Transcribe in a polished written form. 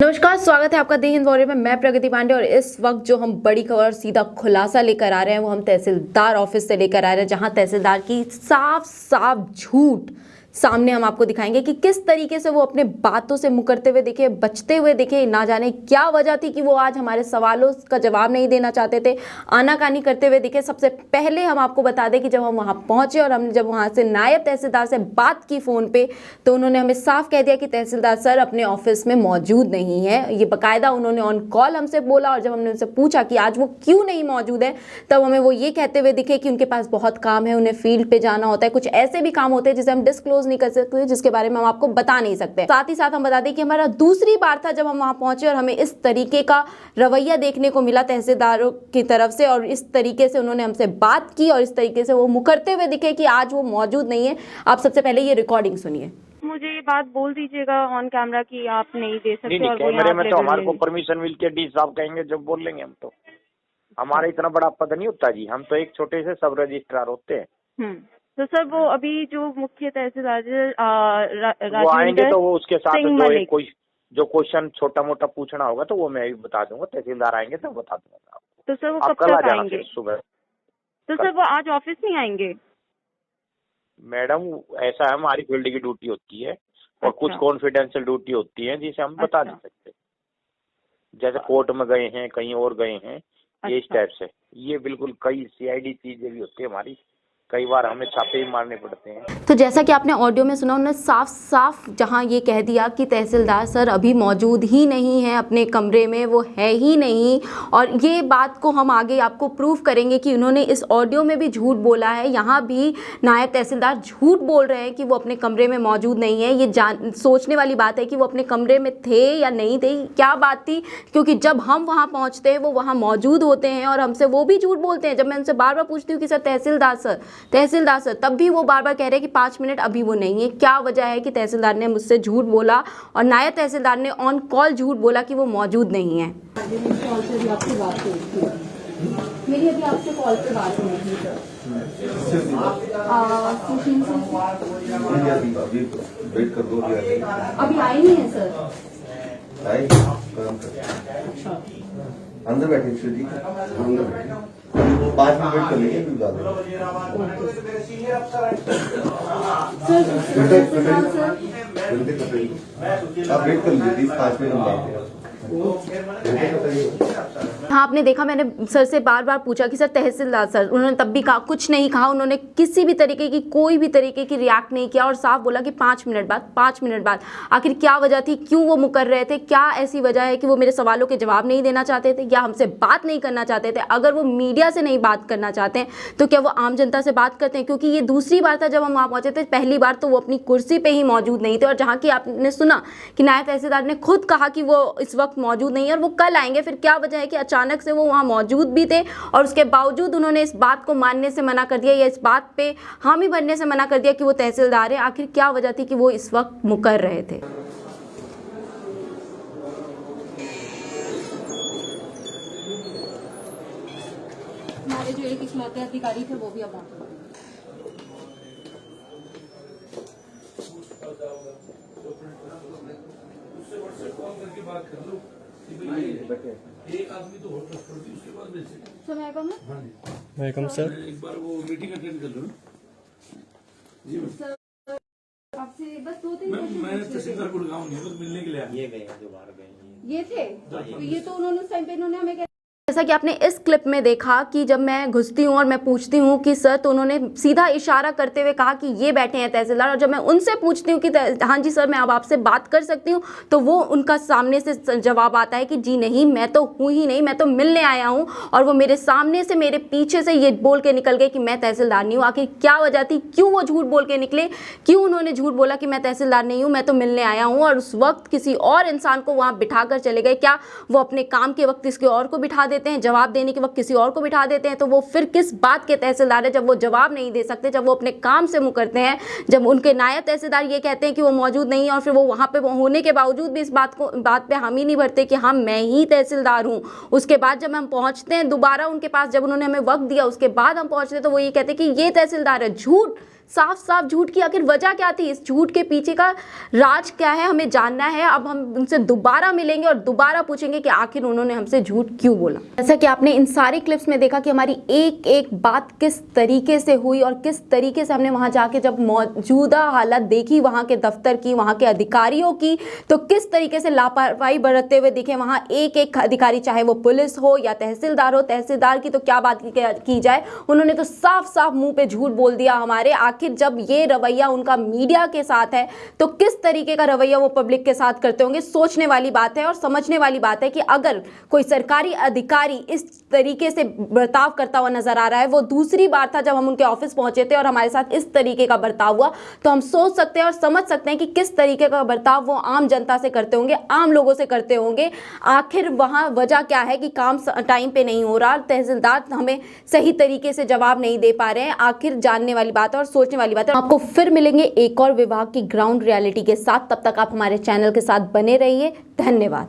नमस्कार, स्वागत है आपका दी हिंद वॉरियर में। मैं प्रगति पांडे और इस वक्त जो हम बड़ी खबर सीधा खुलासा लेकर आ रहे हैं वो हम तहसीलदार ऑफिस से लेकर आ रहे हैं, जहां तहसीलदार की साफ साफ झूठ सामने हम आपको दिखाएंगे कि किस तरीके से वो अपने बातों से मुकरते हुए दिखे, बचते हुए दिखे। ना जाने क्या वजह थी कि वो आज हमारे सवालों का जवाब नहीं देना चाहते थे, आनाकानी करते हुए दिखे। सबसे पहले हम आपको बता दें कि जब हम वहाँ पहुंचे और हमने जब वहाँ से नायब तहसीलदार से बात की फ़ोन पे, तो उन्होंने हमें साफ कह दिया कि तहसीलदार सर अपने ऑफिस में मौजूद नहीं है। ये बाकायदा उन्होंने ऑन कॉल हमसे बोला, और जब हमने उनसे पूछा कि आज वो क्यों नहीं मौजूद है, तब हमें वो ये कहते हुए दिखे कि उनके पास बहुत काम है, उन्हें फील्ड पे जाना होता है, कुछ ऐसे भी काम होते हैं जिसे हम डिस्क्लोज नहीं कर सकते, जिसके बारे में हम आपको बता नहीं सकते। साथ ही साथ हम बता दें कि हमारा दूसरी बार था जब हम वहां पहुंचे और हमें इस तरीके का रवैया देखने को मिला तहसीलदारों की तरफ से, और इस तरीके से उन्होंने हमसे बात की और इस तरीके से वो मुकरते हुए दिखे कि आज वो मौजूद नहीं है। आप सबसे पहले ये रिकॉर्डिंग सुनिए। मुझे ये बात बोल दीजिएगा ऑन कैमरा कि आप नहीं दे सकते। नहीं, और कैमरे में तो हमारे को परमिशन मिल के डी साहब कहेंगे जब बोल लेंगे हम तो। हमारा इतना बड़ा पद नहीं होता जी, हम तो एक छोटे से सब रजिस्ट्रार होते हैं। तो सर वो अभी जो मुख्य तहसीलदार वो आएंगे तो वो उसके साथ जो क्वेश्चन छोटा मोटा पूछना होगा तो वो मैं भी बता दूंगा। तहसीलदार आएंगे तो बता दूंगा आपको। तो सर वो आप कब कल आ तक जाना आएंगे? फिर सुबह। तो सर वो आज ऑफिस नहीं आएंगे? मैडम ऐसा है, हमारी फील्ड की ड्यूटी होती है और कुछ कॉन्फिडेंशियल ड्यूटी होती है जिसे हम बता नहीं सकते। जैसे कोर्ट में गए हैं, कहीं और गए हैं, ये इस टाइप से। ये बिल्कुल कई सीआईडी चीजें भी होती है हमारी, कई बार हमें छापे भी मारने पड़ते हैं। तो जैसा कि आपने ऑडियो में सुना, उन्होंने साफ साफ जहां ये कह दिया कि तहसीलदार सर अभी मौजूद ही नहीं है अपने कमरे में, वो है ही नहीं। और ये बात को हम आगे आपको प्रूव करेंगे कि उन्होंने इस ऑडियो में भी झूठ बोला है, यहाँ भी नायब तहसीलदार झूठ बोल रहे हैं कि वो अपने कमरे में मौजूद नहीं है। ये सोचने वाली बात है कि वो अपने कमरे में थे या नहीं थे, क्या बात थी, क्योंकि जब हम वहाँ पहुँचते हैं वो वहाँ मौजूद होते हैं और हमसे वो भी झूठ बोलते हैं। जब मैं उनसे बार बार पूछती हूँ कि सर तहसीलदार सर, तब भी वो बार बार कह रहे हैं कि 5 मिनट अभी वो नहीं है। क्या वजह है कि तहसीलदार ने मुझसे झूठ बोला और नायब तहसीलदार ने ऑन कॉल झूठ बोला कि वो मौजूद नहीं है? मेरी अभी आपसे कॉल पे बात हुई थी सर। अभी आई नहीं है सर। अंदर बैठे जी, अंदर बैठे 5 मिनट वेट कर लेंगे, फिर बता देंगे। आप वेट कर लीजिए, 5 मिनट हम बात करें। हाँ, आपने देखा, मैंने सर से बार बार पूछा कि सर तहसीलदार सर, उन्होंने तब भी कहा, कुछ नहीं कहा। उन्होंने किसी भी तरीके की कोई भी तरीके की रिएक्ट नहीं किया और साफ बोला कि 5 मिनट बाद, 5 मिनट बाद। आखिर क्या वजह थी, क्यों वो मुकर रहे थे? क्या ऐसी वजह है कि वो मेरे सवालों के जवाब नहीं देना चाहते थे या हमसे बात नहीं करना चाहते थे? अगर वो मीडिया से नहीं बात करना चाहते हैं तो क्या वो आम जनता से बात करते हैं? क्योंकि ये दूसरी बार था जब हम वहाँ पहुँचे थे। पहली बार तो वो अपनी कुर्सी पर ही मौजूद नहीं थे, और जहाँ की आपने सुना कि नायब तहसीलदार ने खुद कहा कि वो इस वक्त मौजूद नहीं है और वो कल आएंगे। फिर क्या वजह है कि अचानक से वो वहाँ मौजूद भी थे और उसके बावजूद उन्होंने इस बात को मानने से मना कर दिया या इस बात पे हामी भरने से मना कर दिया कि वो तहसीलदार है? आखिर क्या वजह थी कि वो इस वक्त मुकर रहे थे? हमारे जो एक इकलौते अधिकारी थे वो भी अब एक आदमी तो होटल छोड़ती, उसके बाद वेलकम सर। एक बार वो मीटिंग अटेंड कर लो ना जी। आपसे बस 2-3 मैं तहसीलदार गुड़गांव नहीं, बस मिलने के लिए ये गए जो बाहर गए, ये थे। तो ये तो उन्होंने उस टाइम पे इन्होंने हमें, जैसा कि आपने इस क्लिप में देखा कि जब मैं घुसती हूँ और मैं पूछती हूँ कि सर, तो उन्होंने सीधा इशारा करते हुए कहा कि ये बैठे हैं तहसीलदार। और जब मैं उनसे पूछती हूँ कि हाँ जी सर, मैं अब आपसे बात कर सकती हूँ, तो वो उनका सामने से जवाब आता है कि जी नहीं, मैं तो हूँ ही नहीं, मैं तो मिलने आया हूँ। और वो मेरे सामने से, मेरे पीछे से ये बोल के निकल गए कि मैं तहसीलदार नहीं हूँ। आखिर क्या वजह थी, क्यों वो झूठ बोल के निकले, क्यों उन्होंने झूठ बोला कि मैं तहसीलदार नहीं हूँ, मैं तो मिलने आया हूँ, और उस वक्त किसी और इंसान को वहाँ बिठा कर चले गए? क्या वो अपने काम के वक्त किसी और को बिठा देते हैं, जवाब देने के वक्त किसी और को बिठा देते हैं? तो वो फिर किस बात के तहसीलदार है जब वो जवाब नहीं दे सकते, जब वो अपने काम से मुकरते हैं, जब उनके नायब तहसीलदार ये कहते हैं कि वो मौजूद नहीं है और फिर वो वहाँ पे होने के बावजूद भी इस बात पे हामी नहीं भरते कि हाँ मैं ही तहसीलदार हूँ। उसके बाद जब हम पहुँचते हैं दोबारा उनके पास, जब उन्होंने हमें वक्त दिया उसके बाद हम पहुँचते तो वो ये कहते हैं कि ये तहसीलदार है। झूठ साफ साफ झूठ की। आखिर वजह क्या थी, इस झूठ के पीछे का राज क्या है, हमें जानना है। अब हम उनसे दोबारा मिलेंगे और दोबारा पूछेंगे कि आखिर उन्होंने हमसे झूठ क्यों बोला। जैसा कि आपने इन सारी क्लिप्स में देखा कि हमारी एक एक बात किस तरीके से हुई और किस तरीके से हमने वहां जाके जब मौजूदा हालत देखी वहां के दफ्तर की, वहां के अधिकारियों की, तो किस तरीके से लापरवाही बरतते हुए दिखे वहां एक एक अधिकारी, चाहे वो पुलिस हो या तहसीलदार हो। तहसीलदार की तो क्या बात की जाए, उन्होंने तो साफ साफ मुंह पे झूठ बोल दिया हमारे। आखिर जब ये रवैया उनका मीडिया के साथ है तो किस तरीके का रवैया वो पब्लिक के साथ करते होंगे। सोचने वाली बात है और समझने वाली बात है कि अगर कोई सरकारी अधिकारी इस तरीके से बर्ताव करता हुआ नजर आ रहा है, वो दूसरी बार था जब हम उनके ऑफिस पहुंचे थे और हमारे साथ इस तरीके का बर्ताव हुआ, तो हम सोच सकते हैं और समझ सकते हैं कि किस तरीके का बर्ताव वो आम जनता से करते होंगे, आम लोगों से करते होंगे। आखिर वहां वजह क्या है कि काम टाइम पे नहीं हो रहा, तहसीलदार हमें सही तरीके से जवाब नहीं दे पा रहे हैं। आखिर जानने वाली बात है और सोचने वाली बात है। आपको फिर मिलेंगे एक और विभाग की ग्राउंड रियलिटी के साथ, तब तक आप हमारे चैनल के साथ बने रहिए। धन्यवाद।